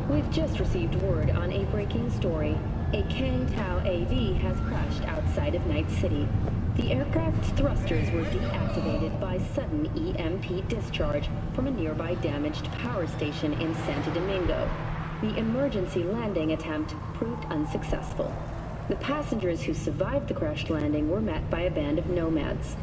We've just received word on a breaking story. A Kang Tao AV has crashed outside of Night City. The aircraft's thrusters were deactivated by sudden EMP discharge from a nearby damaged power station in Santo Domingo. The emergency landing attempt proved unsuccessful. The passengers who survived the crash landing were met by a band of nomads.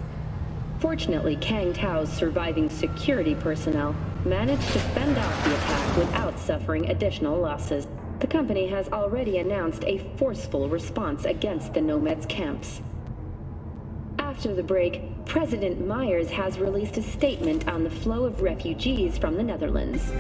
Fortunately, Kang Tao's surviving security personnel managed to fend off the attack without suffering additional losses. The company has already announced a forceful response against the nomads' camps. After the break, President Myers has released a statement on the flow of refugees from the Netherlands.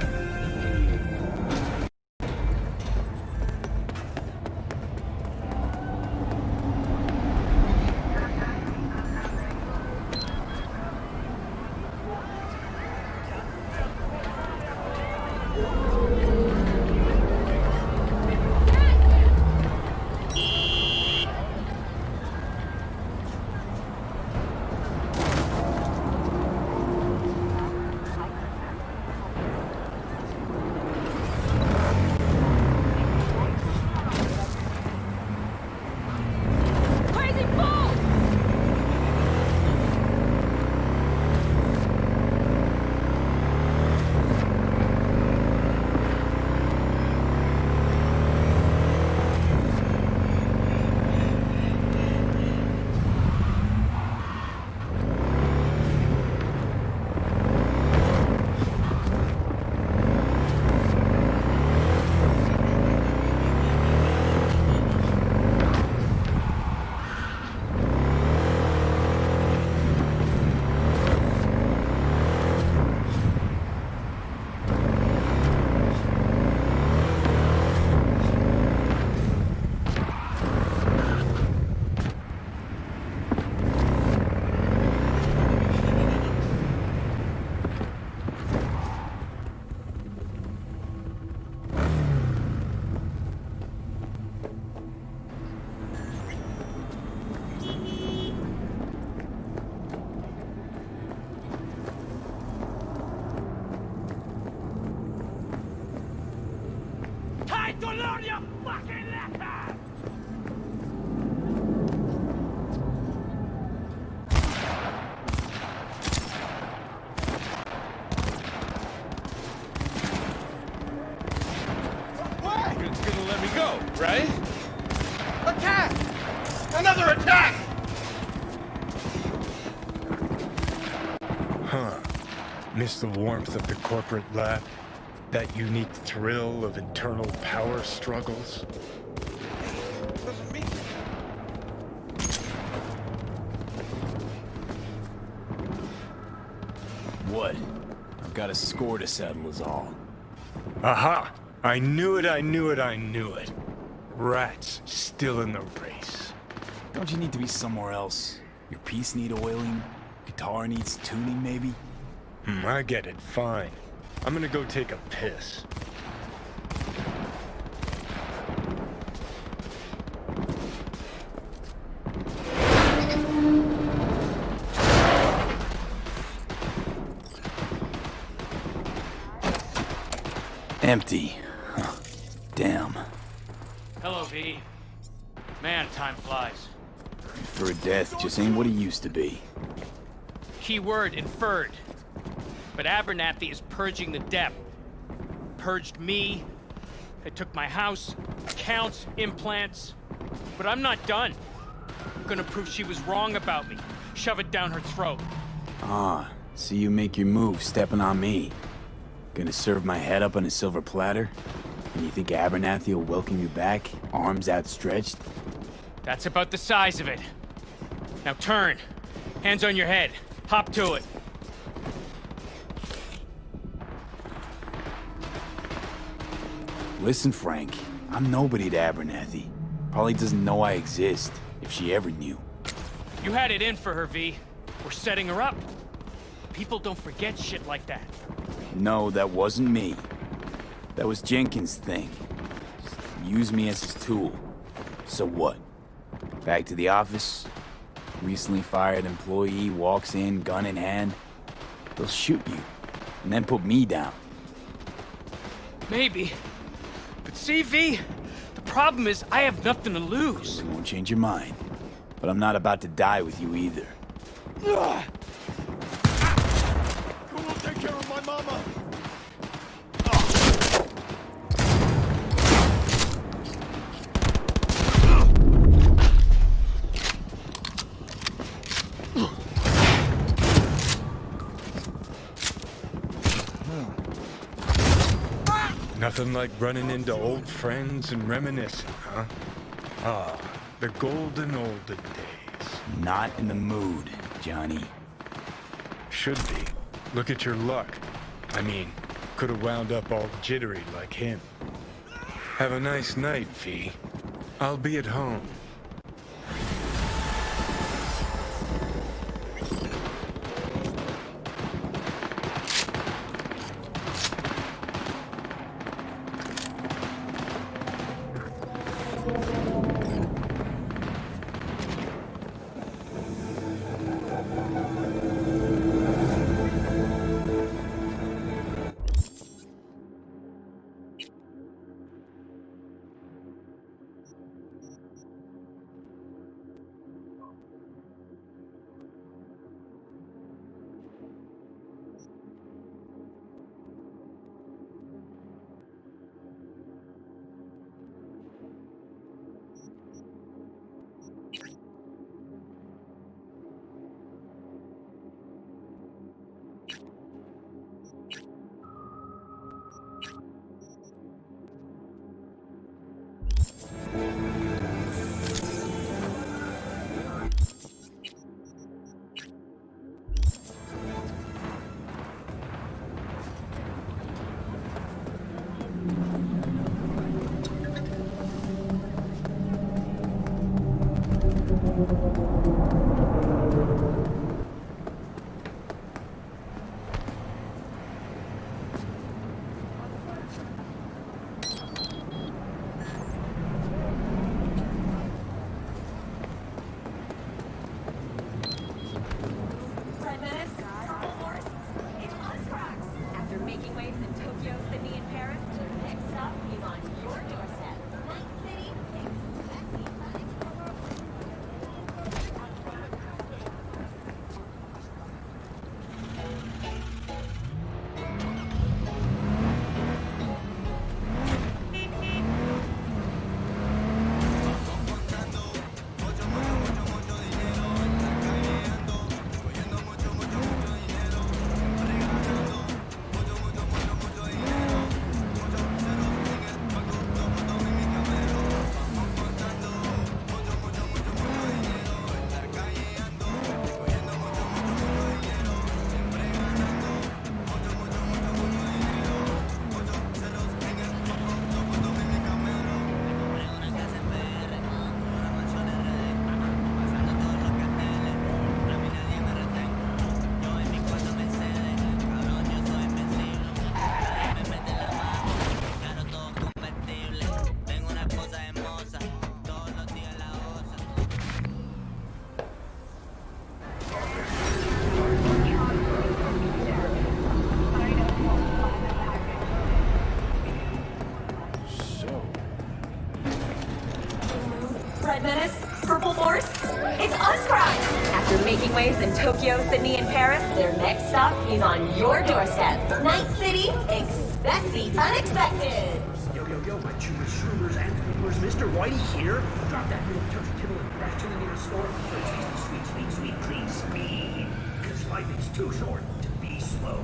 Right? Attack! Another attack! Huh. Miss the warmth of the corporate lab? That unique thrill of internal power struggles? Wasn't me. What? I've got a score to settle is all. Aha! I knew it, I knew it, I knew it. Rats still in the race. Don't you need to be somewhere else? Your piece need oiling? Guitar needs tuning, maybe? I get it, fine. I'm gonna go take a piss. Empty. Huh. Damn. Hello, V. Man, time flies. For death just ain't what it used to be. Keyword inferred. But Abernathy is purging the depth. Purged me. It took my house, accounts, implants. But I'm not done. I'm gonna prove she was wrong about me. Shove it down her throat. Ah, see you make your move stepping on me. Gonna serve my head up on a silver platter? And you think Abernathy will welcome you back, arms outstretched? That's about the size of it. Now turn. Hands on your head. Hop to it. Listen, Frank, I'm nobody to Abernathy. Probably doesn't know I exist, if she ever knew. You had it in for her, V. We're setting her up. People don't forget shit like that. No, that wasn't me. That was Jenkins' thing. Just use me as his tool. So what? Back to the office? Recently fired employee walks in, gun in hand. They'll shoot you, and then put me down. Maybe. But CV, the problem is I have nothing to lose. It won't change your mind. But I'm not about to die with you either. Who will take care of my mama? Nothing like running into old friends and reminiscing, huh? Ah, the golden olden days. Not in the mood, Johnny. Should be. Look at your luck. I mean, could have wound up all jittery like him. Have a nice night, Fee. I'll be at home. After making waves in Tokyo, Sydney, and Paris, the next stop is on your doorstep. Night City, expecting Red Menace, Purple Force, it's us guys! After making waves in Tokyo, Sydney, and Paris, their next stop is on your doorstep. Night City, expect the unexpected! Yo, my chewers, shroomers, and coolers, Mr. Whitey here. Drop that little turkey kibble and dash to the nearest store for a tasty, sweet, sweet, sweet, clean speed. Because life is too short to be slow.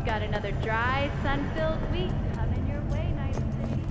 Got another dry, sun-filled week coming your way, Night City.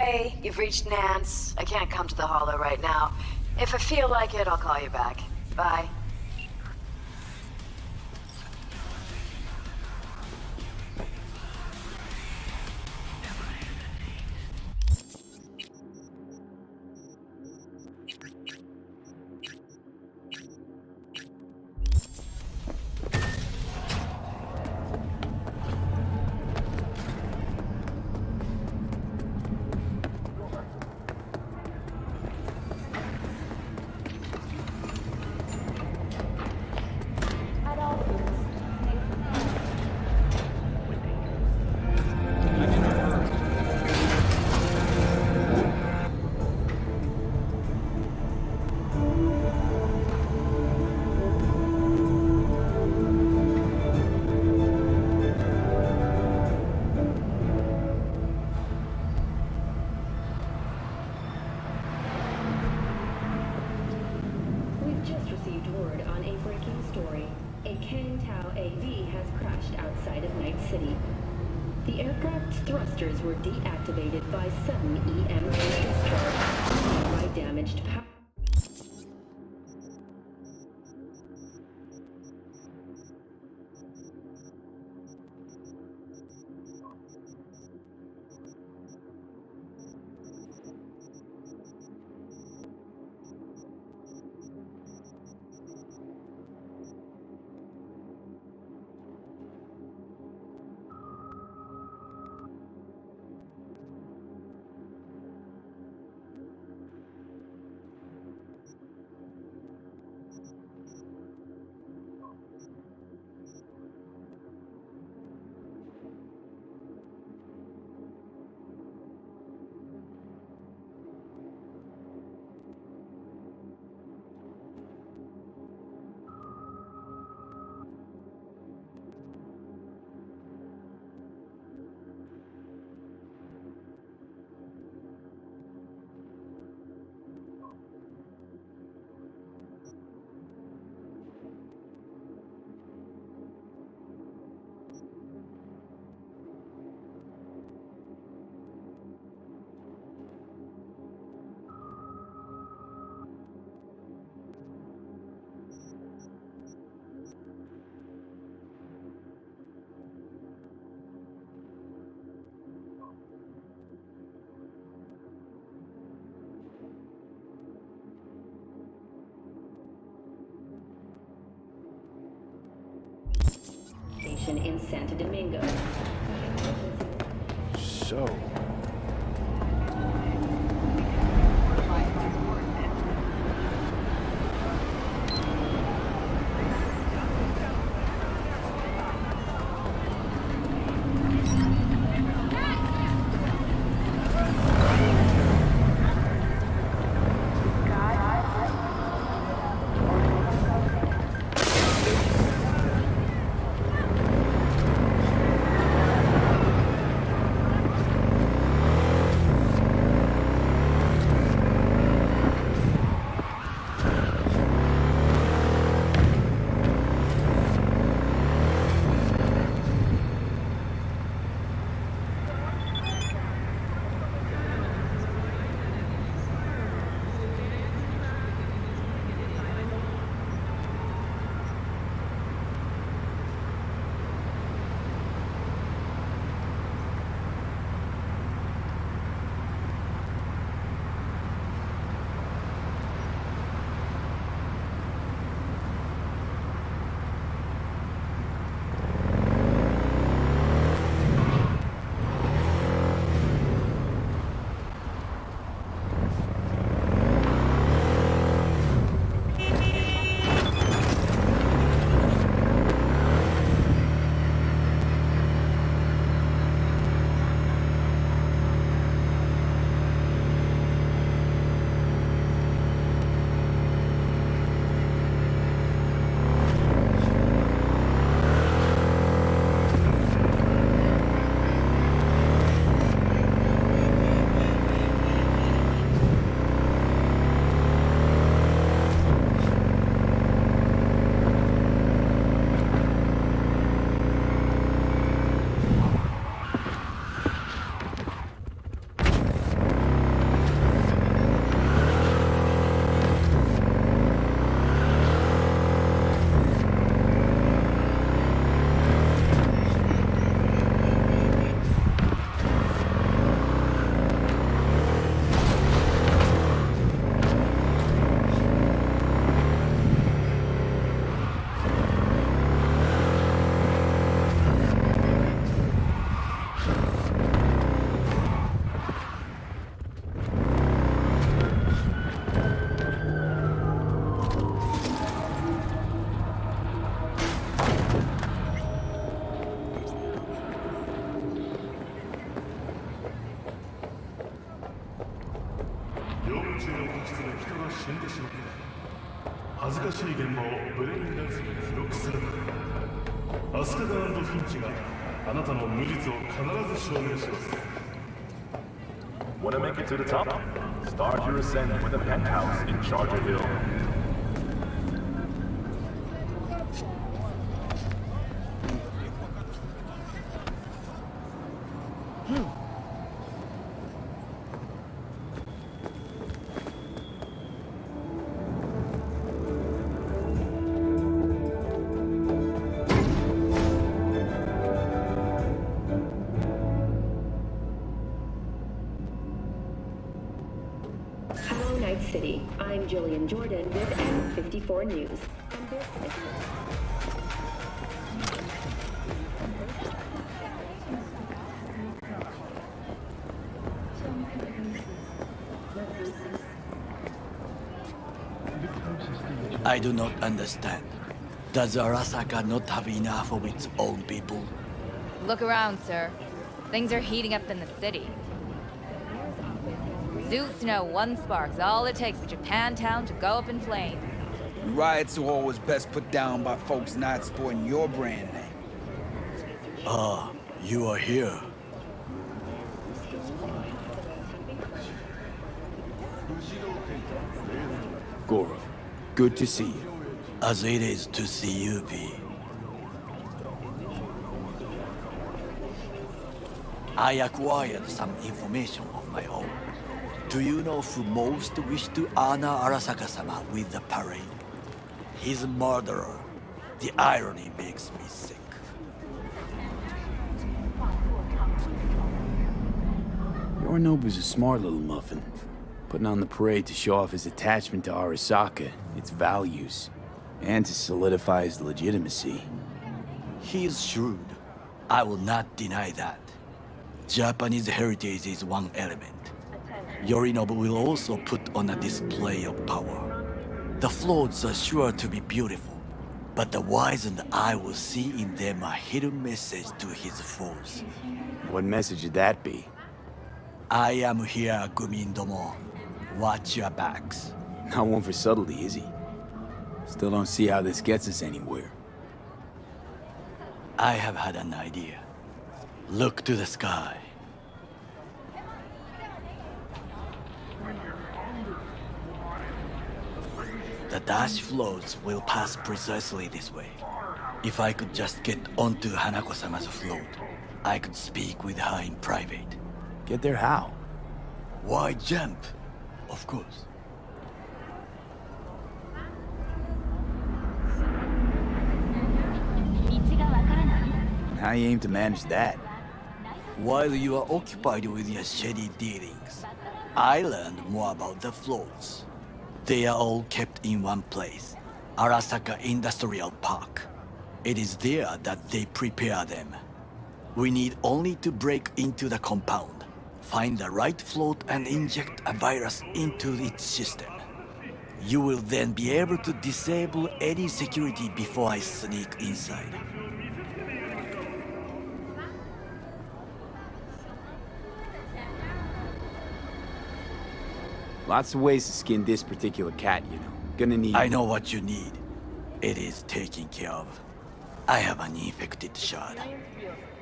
Hey, you've reached Nance. I can't come to the Hollow right now. If I feel like it, I'll call you back. Bye. We've just received word on a breaking story. A Tau AV has crashed outside of Night City. The aircraft's thrusters were deactivated by sudden EMP discharge, caused by damaged power. Station in Santo Domingo. So, 宙を駆使する人が死んでしまった恥ずかしい現場をブレインダンスに記録された。アスカダ&フィンチがあなたの無実を必ず証明します。 Want to make it to the top? Start your ascent with a penthouse in Charger Hill. Hello, Night City. I'm Jillian Jordan with N54 News. And this is... I do not understand. Does Arasaka not have enough of its own people? Look around, sir. Things are heating up in the city. Zoots know one spark's all it takes for Japantown to go up in flames. Riots are always best put down by folks not sporting your brand name. Ah, you are here. Goro, good to see you. As it is to see you, V. I acquired some information of my own. Do you know who most wished to honor Arasaka-sama with the parade? His murderer. The irony makes me sick. Yorinobu's a smart little muffin, putting on the parade to show off his attachment to Arasaka, its values, and to solidify his legitimacy. He is shrewd. I will not deny that. Japanese heritage is one element. Yorinobu will also put on a display of power. The floats are sure to be beautiful, but the wizened eye will see in them a hidden message to his foes. What message would that be? I am here, Gumindomo. Watch your backs. Not one for subtlety, is he? Still don't see how this gets us anywhere. I have had an idea. Look to the sky. The dash floats will pass precisely this way. If I could just get onto Hanako-sama's float, I could speak with her in private. Get there how? Why jump? Of course. How you aim to manage that? While you are occupied with your shady dealings, I learned more about the floats. They are all kept in one place, Arasaka Industrial Park. It is there that they prepare them. We need only to break into the compound, find the right float and inject a virus into its system. You will then be able to disable any security before I sneak inside. Lots of ways to skin this particular cat, you know. Gonna need... I know what you need. It is taken care of. I have an infected shard.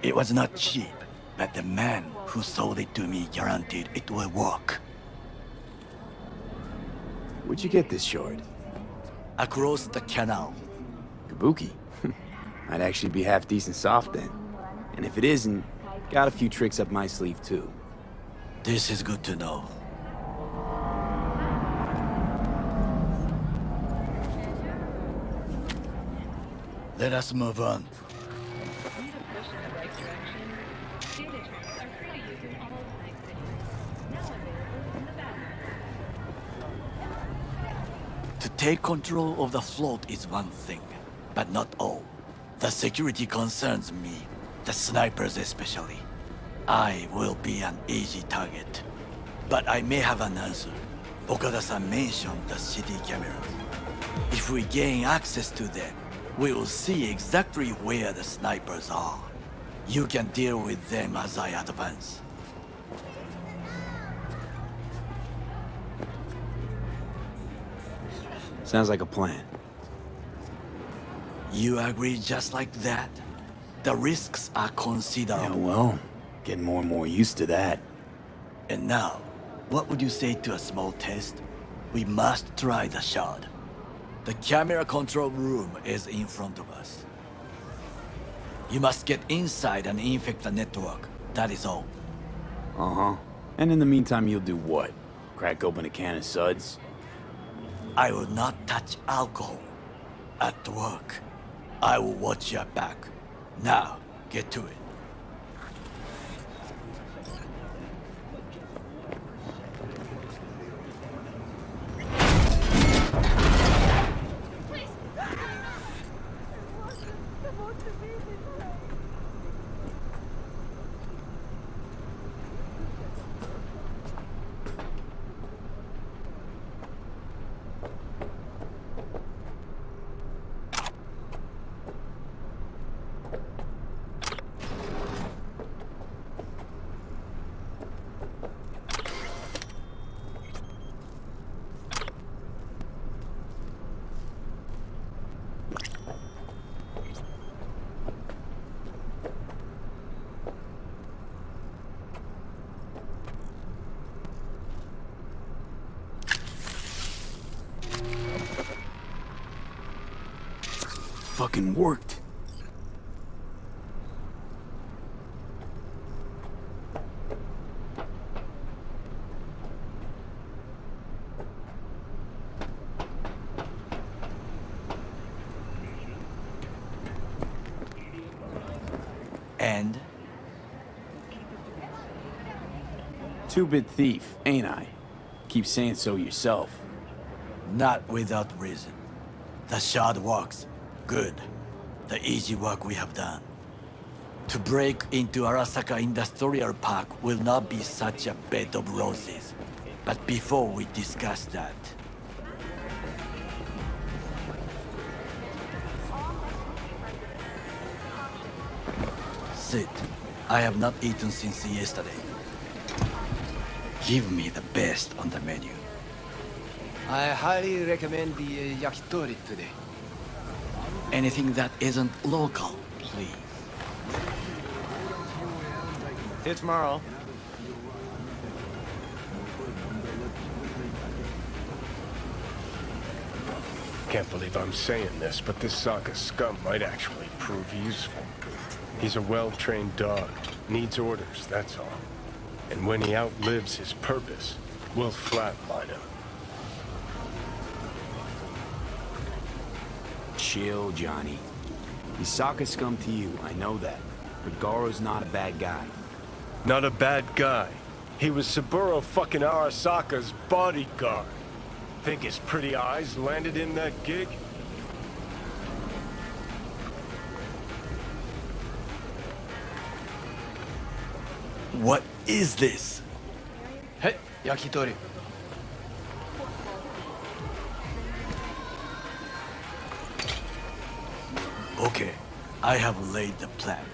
It was not cheap, but the man who sold it to me guaranteed it will work. Where'd you get this shard? Across the canal. Kabuki? I'd actually be half decent soft then. And if it isn't, got a few tricks up my sleeve too. This is good to know. Let us move on. To take control of the float is one thing, but not all. The security concerns me, the snipers especially. I will be an easy target. But I may have an answer. Okada-san mentioned the city cameras. If we gain access to them, we will see exactly where the snipers are. You can deal with them as I advance. Sounds like a plan. You agree just like that? The risks are considerable. Yeah, well, getting more and more used to that. And now, what would you say to a small test? We must try the shard. The camera control room is in front of us. You must get inside and infect the network. That is all. Uh-huh. And in the meantime, you'll do what? Crack open a can of suds? I will not touch alcohol. At work, I will watch your back. Now, get to it. Fucking worked. And? Two-bit thief, ain't I? Keep saying so yourself. Not without reason. The shard works. Good. The easy work we have done. To break into Arasaka Industrial Park will not be such a bed of roses. But before we discuss that... Sit. I have not eaten since yesterday. Give me the best on the menu. I highly recommend the yakitori today. Anything that isn't local, please. See you tomorrow. Can't believe I'm saying this, but this Sokka scum might actually prove useful. He's a well-trained dog. Needs orders, that's all. And when he outlives his purpose, we'll flatline him. Chill, Johnny. He's Sokka scum to you, I know that. But Garo's not a bad guy. Not a bad guy. He was Saburo fucking Arasaka's bodyguard. Think his pretty eyes landed in that gig? What is this? Hey, yakitori. Okay, I have laid the plan.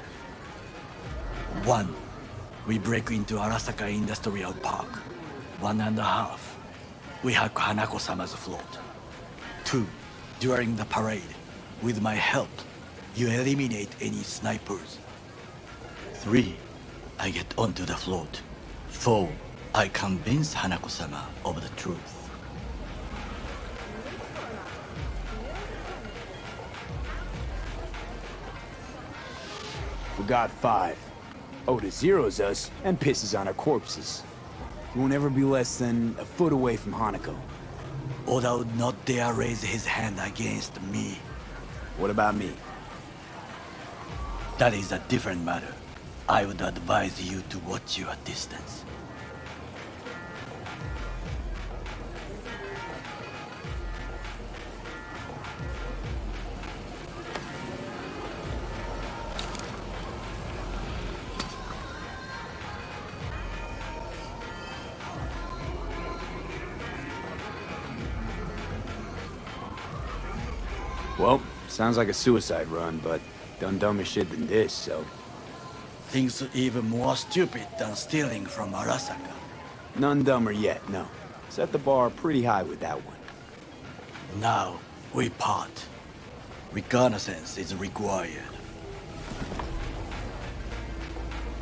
1. We break into Arasaka Industrial Park. 1.5. We hack Hanako-sama's float. 2. During the parade, with my help, you eliminate any snipers. 3. I get onto the float. 4. I convince Hanako-sama of the truth. Forgot 5. Oda zeros us and pisses on our corpses. He won't ever be less than a foot away from Hanako. Oda would not dare raise his hand against me. What about me? That is a different matter. I would advise you to watch your distance. Well, sounds like a suicide run, but done dumber shit than this, so... Things even more stupid than stealing from Arasaka. None dumber yet, no. Set the bar pretty high with that one. Now, we part. Reconnaissance is required.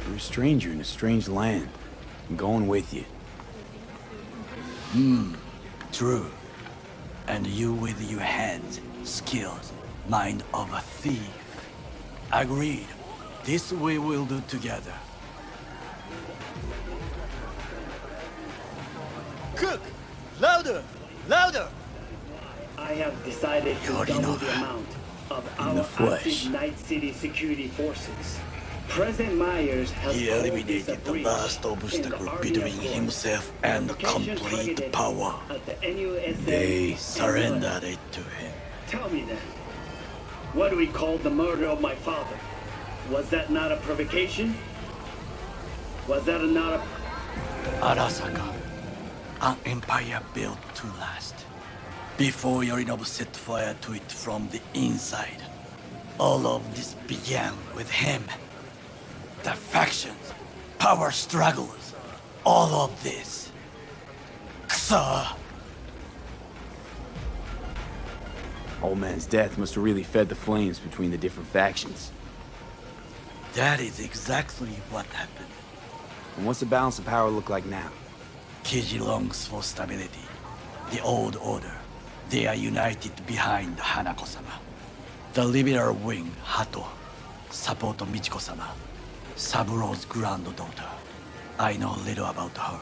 You're a stranger in a strange land. I'm going with you. True. And you with your hands, skills, mind of a thief. Agreed. This we will do together. Cook! Louder! Louder! I have decided to double the amount of In the our flesh. active Night City security forces. President Myers has He called this a eliminated the breach last in obstacle the Army between Accord. himself and Application complete targeted power. at the NUSA They and surrendered it to him. Tell me then, what do we call the murder of my father? Was that not a provocation? Was that not a... Arasaka, an empire built to last. Before Yorinobu set fire to it from the inside, all of this began with him. The factions, power struggles, all of this. Kusa! Old man's death must have really fed the flames between the different factions. That is exactly what happened. And what's the balance of power look like now? Kiji longs for stability. The old order. They are united behind Hanako-sama. The liberal wing, Hato, support Michiko-sama, Saburo's granddaughter. I know little about her.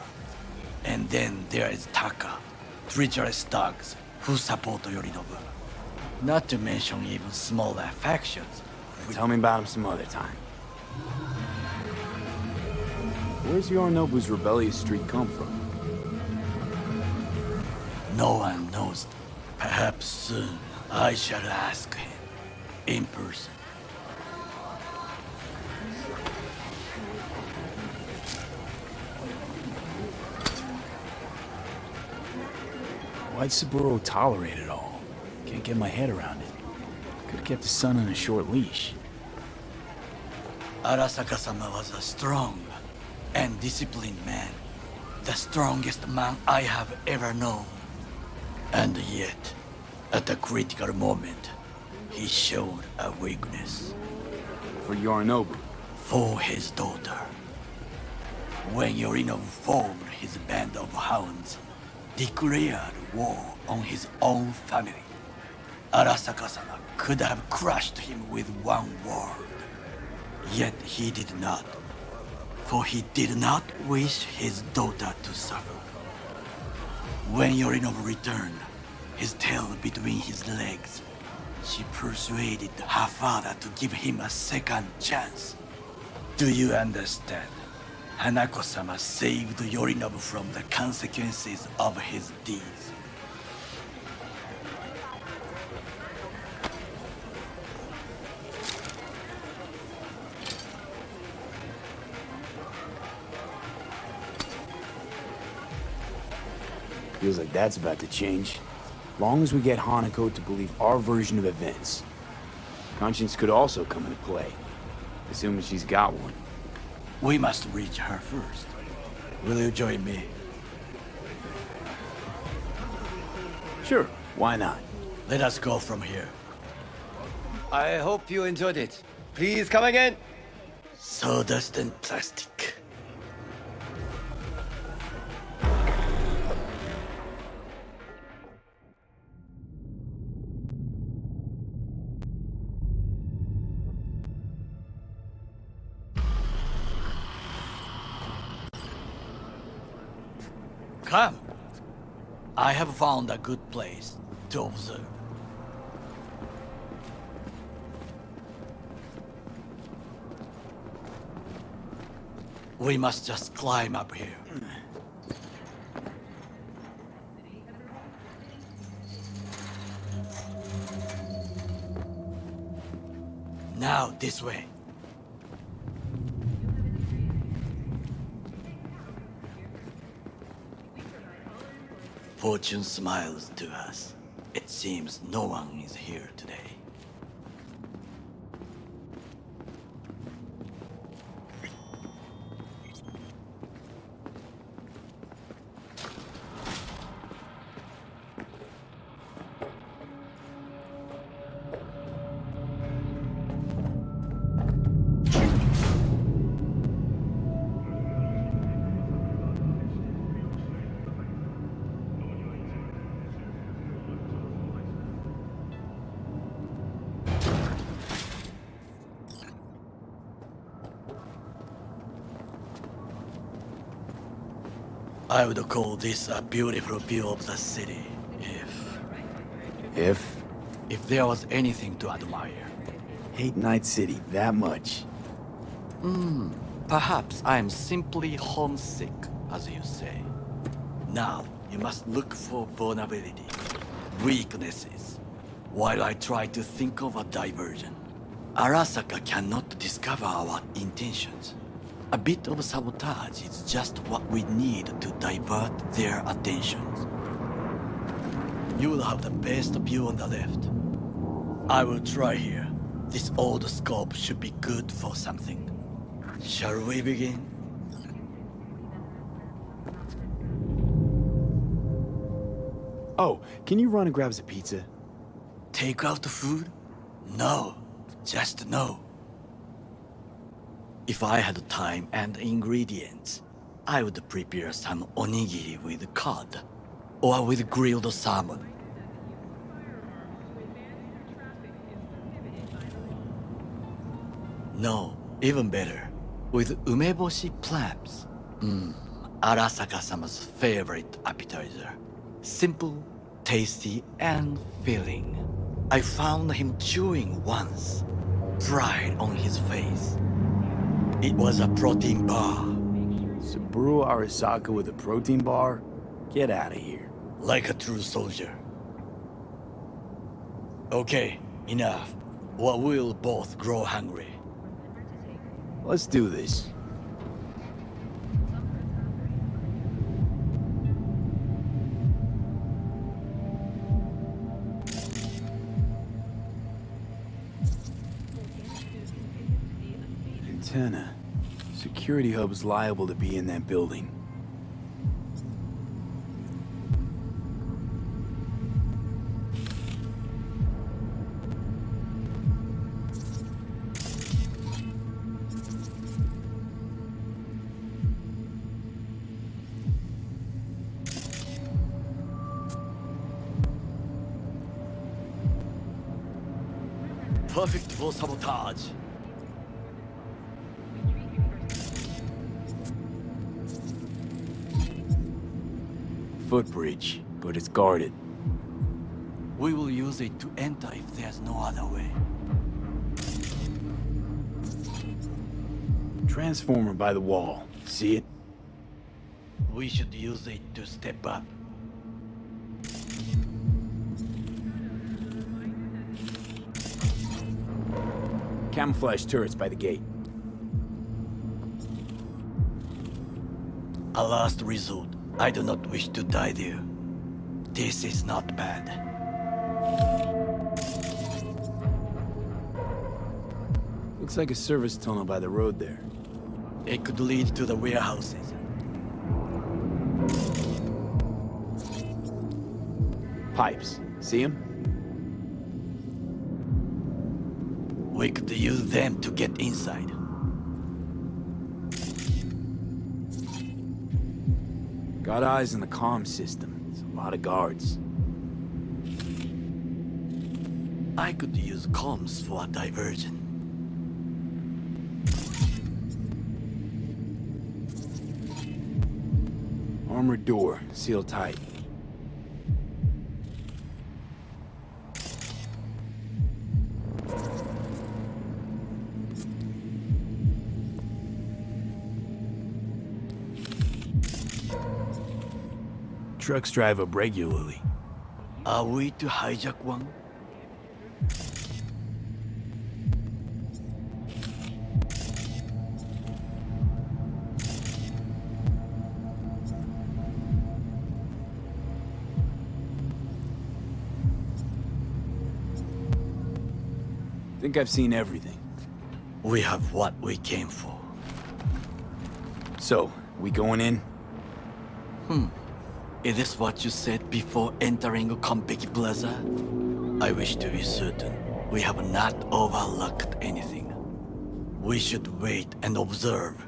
And then there is Taka, treacherous thugs who support Yorinobu. Not to mention even smaller factions. Tell me about him some other time. Where's Yorinobu's rebellious streak come from? No one knows. Perhaps soon I shall ask him in person. Why'd Saburo tolerate it all? Can't get my head around it. Could have kept his son on a short leash. Arasaka-sama was a strong and disciplined man. The strongest man I have ever known. And yet, at a critical moment, he showed a weakness. For Yorinobu? For his daughter. When Yorinobu formed his band of hounds, declared war on his own family, Arasaka-sama could have crushed him with one word. Yet he did not. For he did not wish his daughter to suffer. When Yorinobu returned, his tail between his legs, she persuaded her father to give him a second chance. Do you understand? Hanako-sama saved Yorinobu from the consequences of his deeds. Feels like that's about to change. Long as we get Hanako to believe our version of events. Conscience could also come into play, assuming she's got one. We must reach her first. Will you join me? Sure, why not? Let us go from here. I hope you enjoyed it. Please come again. Sawdust and plastic. Come. I have found a good place to observe. We must just climb up here. Now, this way. Fortune smiles to us. It seems no one is here today. I would call this a beautiful view of the city, if there was anything to admire. Hate Night City that much. Perhaps I am simply homesick, as you say. Now, you must look for vulnerability, weaknesses, while I try to think of a diversion. Arasaka cannot discover our intentions. A bit of sabotage is just what we need to divert their attentions. You will have the best view on the left. I will try here. This old scope should be good for something. Shall we begin? Oh, can you run and grab us a pizza? Take out the food? No, just no. If I had time and ingredients, I would prepare some onigiri with cod, or with grilled salmon. No, even better, with umeboshi clams. Arasaka-sama's favorite appetizer. Simple, tasty, and filling. I found him chewing once, pride on his face. It was a protein bar. Saburo Arasaka with a protein bar? Get out of here. Like a true soldier. Okay, enough. Or we'll both grow hungry. Let's do this. Antenna. Security hub is liable to be in that building. Perfect for sabotage. Footbridge, but it's guarded. We will use it to enter if there's no other way. Transformer by the wall. See it? We should use it to step up. Camouflage turrets by the gate. A last resort. I do not wish to die there. This is not bad. Looks like a service tunnel by the road there. It could lead to the warehouses. Pipes. See them? We could use them to get inside. Got eyes on the comm system. There's a lot of guards. I could use comms for a diversion. Armored door, sealed tight. Trucks drive up regularly. Are we to hijack one? Think I've seen everything. We have what we came for. So, we going in? Is this what you said before entering Konpeki Plaza? I wish to be certain we have not overlooked anything. We should wait and observe.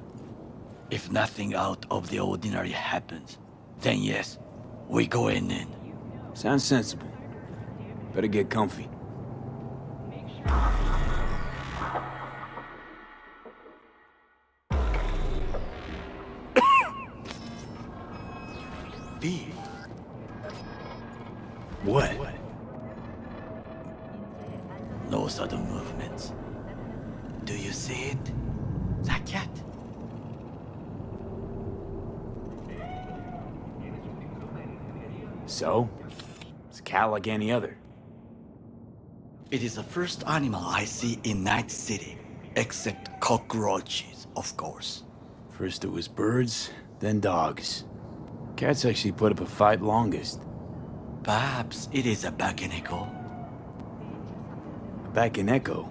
If nothing out of the ordinary happens, then yes, we go in. Sounds sensible. Better get comfy. be. What? No sudden movements. Do you see it? The cat? So? It's a cat like any other. It is the first animal I see in Night City, except cockroaches, of course. First it was birds, then dogs. Cats actually put up a fight longest. Perhaps it is a Bakeneko. Back in Echo?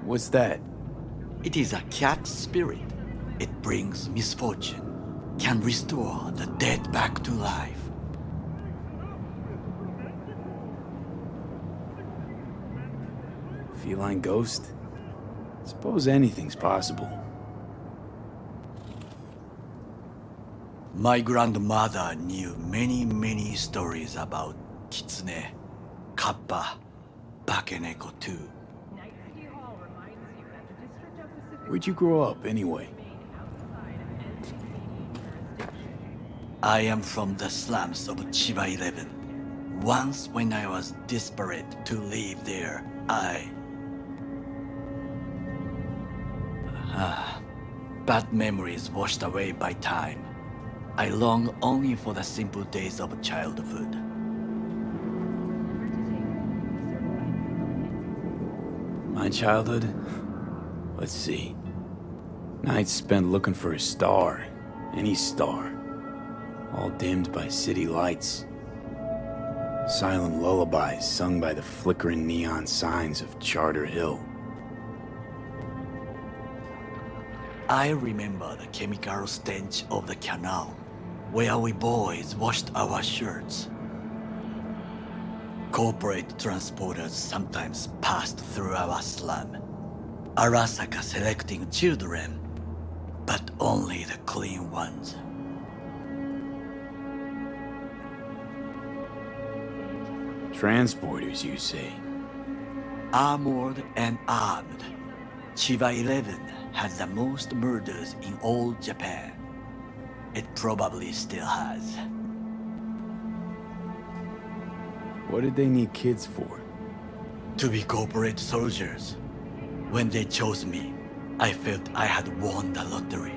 What's that? It is a cat spirit. It brings misfortune, can restore the dead back to life. Feline ghost? Suppose anything's possible. My grandmother knew many stories about Kitsune, Kappa, Bakeneko too. Where'd you grow up, anyway? I am from the slums of Chiba 11. Once when I was desperate to live there, bad memories washed away by time. I long only for the simple days of childhood. My childhood? Let's see. Nights spent looking for a star. Any star. All dimmed by city lights. Silent lullabies sung by the flickering neon signs of Charter Hill. I remember the chemical stench of the canal, where we boys washed our shirts. Corporate transporters sometimes passed through our slum. Arasaka selecting children, but only the clean ones. Transporters, you say? Armored and armed. Chiba 11 has the most murders in all Japan. It probably still has. What did they need kids for? To be corporate soldiers. When they chose me, I felt I had won the lottery.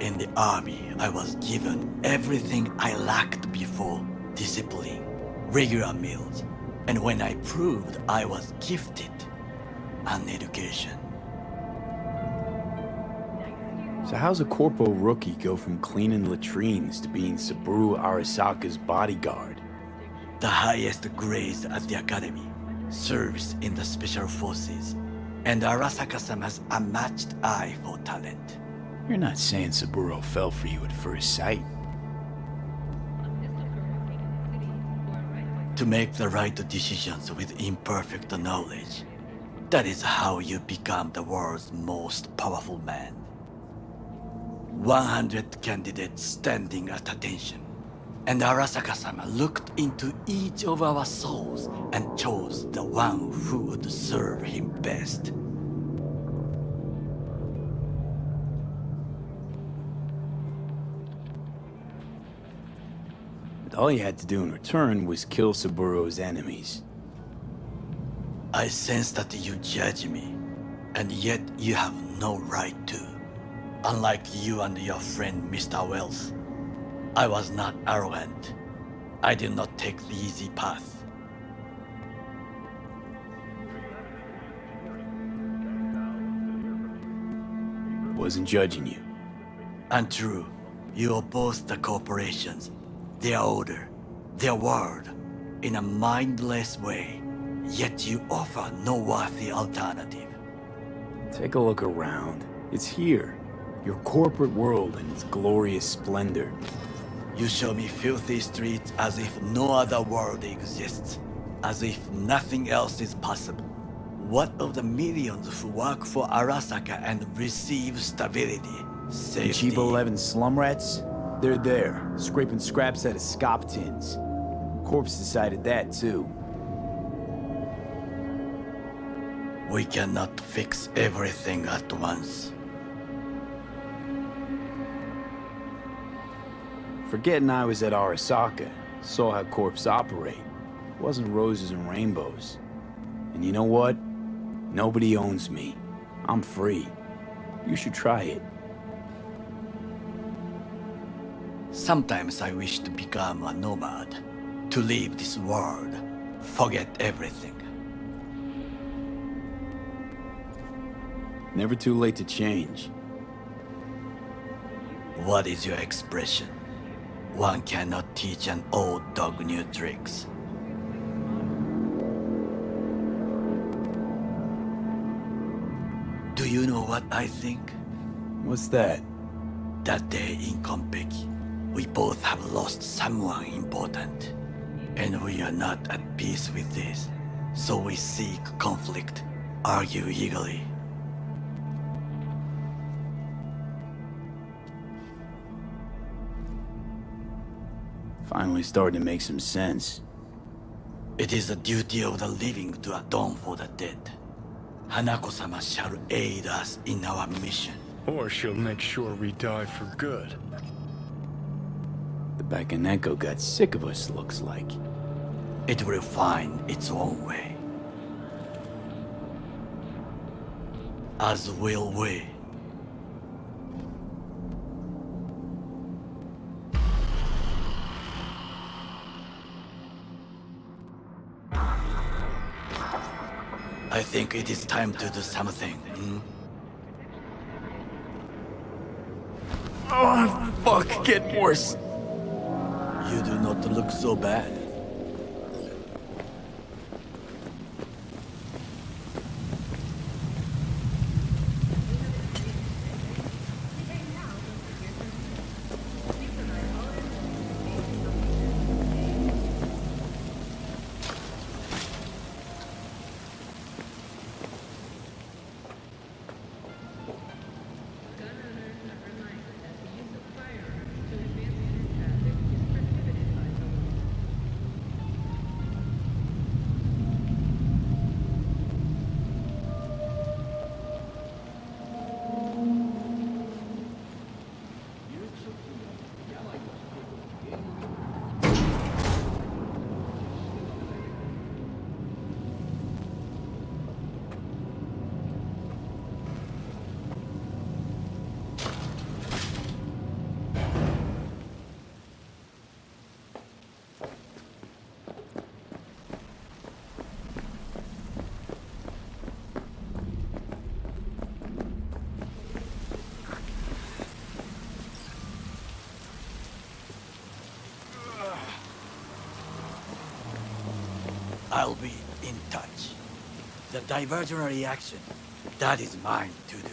In the army, I was given everything I lacked before: discipline, regular meals, and when I proved I was gifted, an education. So how's a Corpo rookie go from cleaning latrines to being Saburo Arasaka's bodyguard? The highest grades at the academy, service in the special forces, and Arasaka-sama's unmatched eye for talent. You're not saying Saburo fell for you at first sight. To make the right decisions with imperfect knowledge, that is how you become the world's most powerful man. 100 candidates standing at attention, and Arasaka-sama looked into each of our souls and chose the one who would serve him best. And all you had to do in return was kill Saburo's enemies. I sense that you judge me, and yet you have no right to. Unlike you and your friend Mr. Wells, I was not arrogant. I did not take the easy path. Wasn't judging you. Untrue. You oppose the corporations, their order, their word, in a mindless way, yet you offer no worthy alternative. Take a look around. It's here. Your corporate world in its glorious splendor. You show me filthy streets as if no other world exists, as if nothing else is possible. What of the millions who work for Arasaka and receive stability, safety? Chiba 11 slum rats? They're there, scraping scraps out of scop tins. Corpse decided that, too. We cannot fix everything at once. Forgetting I was at Arasaka, saw how corps operate. It wasn't roses and rainbows. And you know what? Nobody owns me. I'm free. You should try it. Sometimes I wish to become a nomad, to leave this world, forget everything. Never too late to change. What is your expression? One cannot teach an old dog new tricks. Do you know what I think? What's that? That day in Konpeki, we both have lost someone important. And we are not at peace with this. So we seek conflict, argue eagerly. Finally starting to make some sense. It is the duty of the living to atone for the dead. Hanako-sama shall aid us in our mission. Or she'll make sure we die for good. The Bakaneko got sick of us, looks like. It will find its own way. As will we. I think it is time to do something. Oh, fuck, get worse. You do not look so bad. I'll be in touch. The diversionary action, that is mine to do.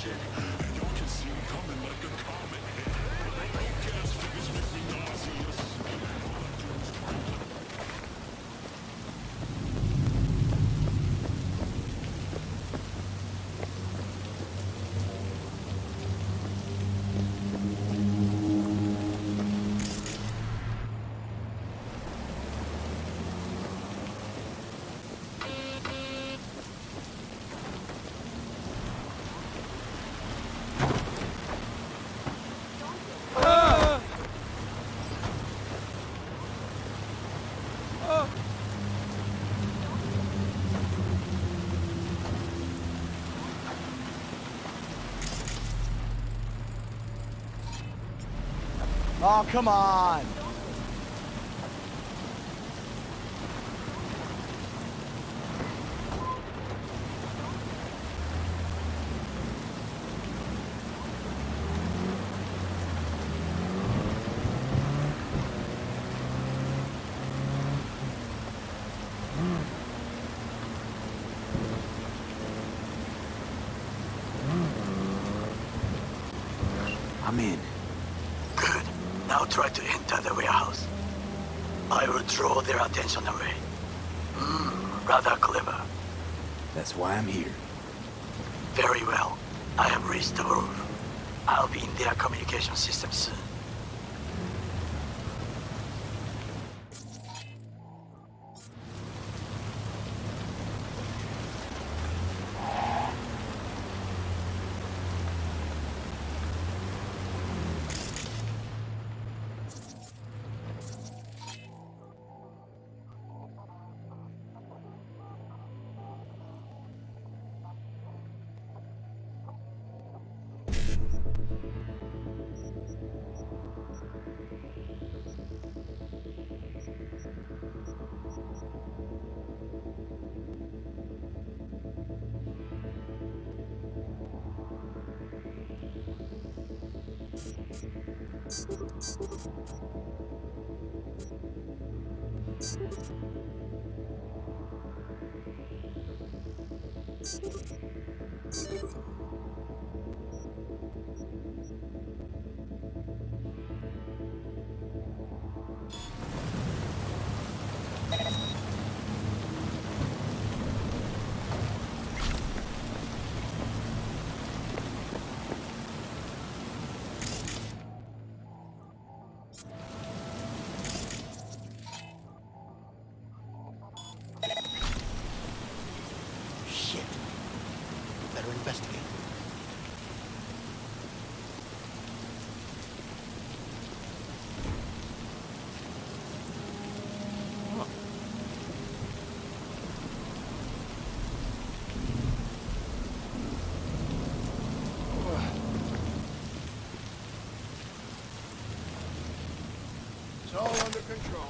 shit. Oh, come on! I'm in. Good. Now try to enter the warehouse. I will draw their attention away. Rather clever. That's why I'm here. Very well. I have reached the roof. I'll be in their communication system soon. Shit. Better investigate. It's all under control.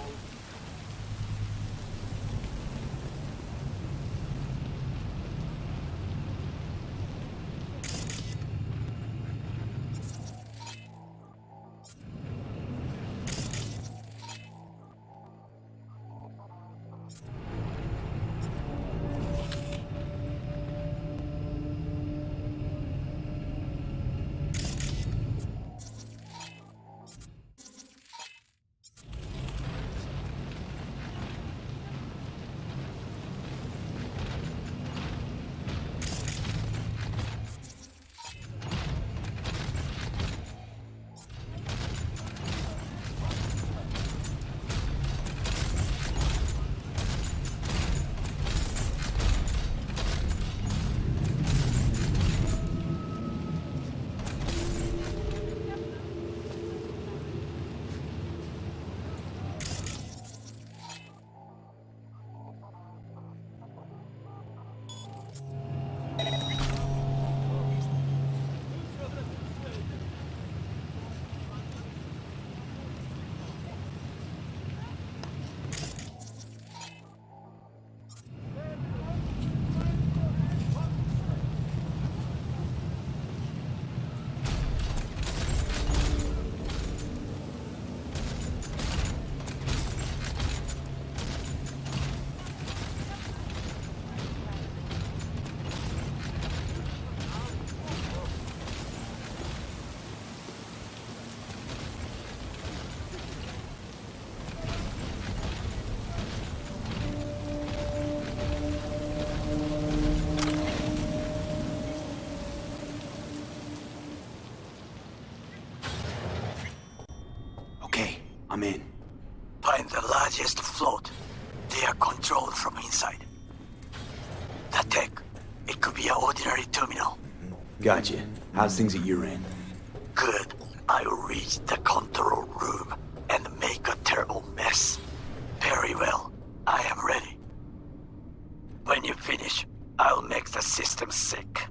I'm in. Find the largest float. They are controlled from inside. The tech. It could be an ordinary terminal. Gotcha. How's things at your end? Good. I'll reach the control room and make a terrible mess. Very well. I am ready. When you finish, I'll make the system sick.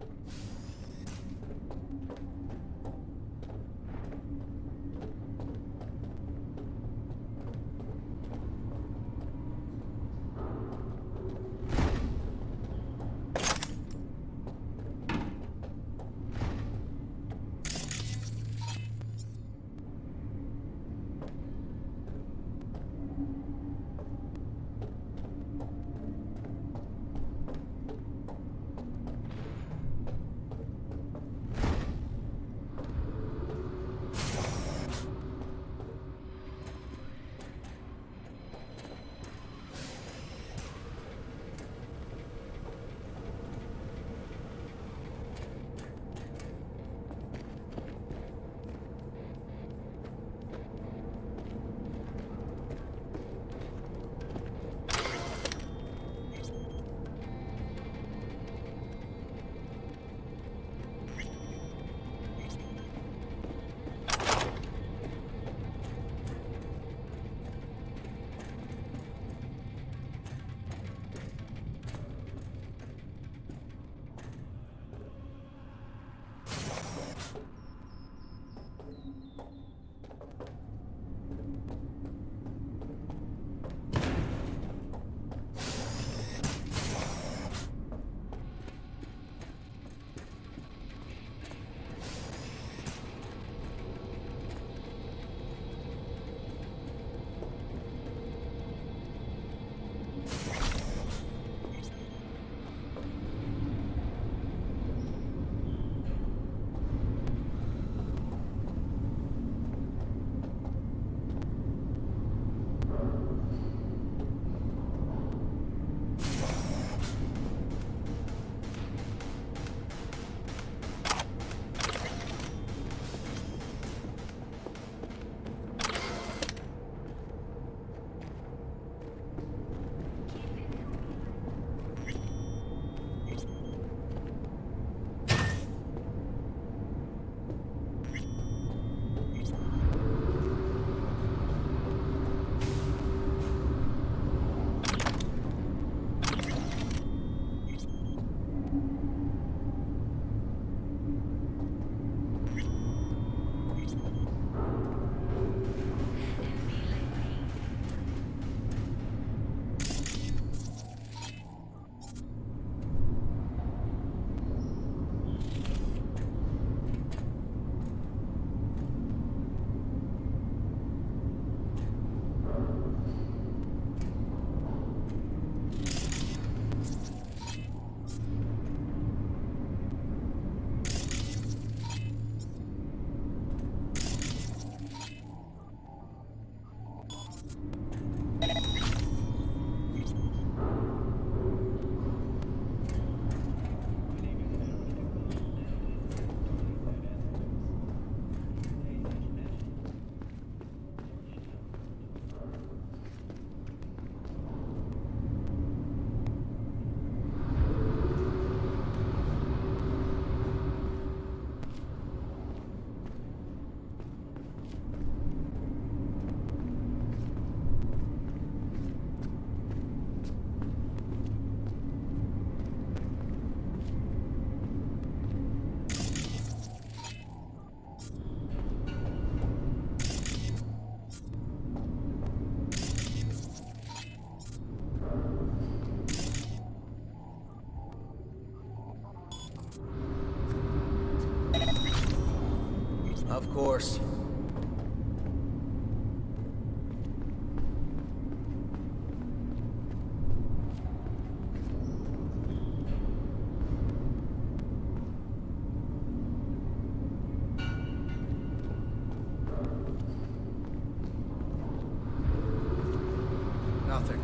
Of course. Nothing.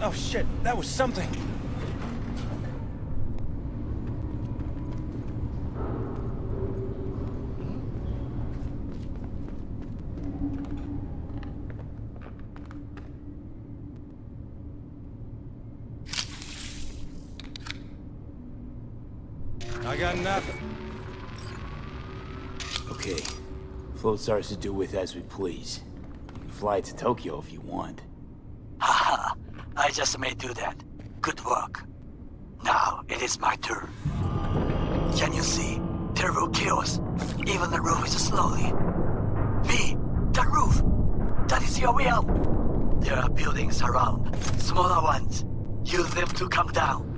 Oh shit, that was something. I got nothing. Okay. Float's ours to do with as we please. You can fly to Tokyo if you want. Haha, I just may do that. Good work. Now it is my turn. Can you see? Terrible chaos. Even the roof is slowly. Me, the roof. That is your way out. There are buildings around, smaller ones. Use them to come down.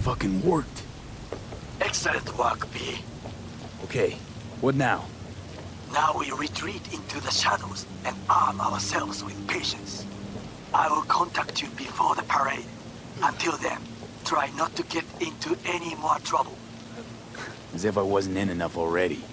Fucking worked. Excellent work, B. Okay, what now? Now we retreat into the shadows and arm ourselves with patience. I will contact you before the parade. Until then, try not to get into any more trouble. As if I wasn't in enough already.